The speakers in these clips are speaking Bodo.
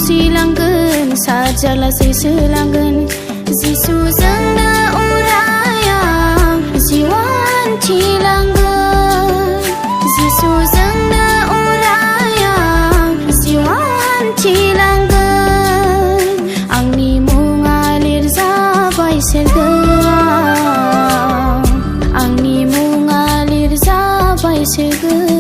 सिलांगोन साजा लासै सोलांगोन जिसुजोंनो अरायाव जिउआन थिलांगोन जिसुजोंनो अरायाव जिउआन थिलांगोन आंनि मुङा लिरजाबाय सोरगोआव आंनि मुङा लिरजाबाय सोरगोआव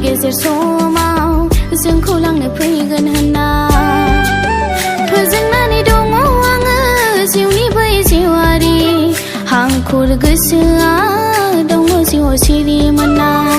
गेजेर समाव जोंखौ लांनो फैगोन होनना फोजोंनानै दङ आङो जिउनि बै जिउआरि हांखुर गोसोआ दङ जिउआव सिरि मोनना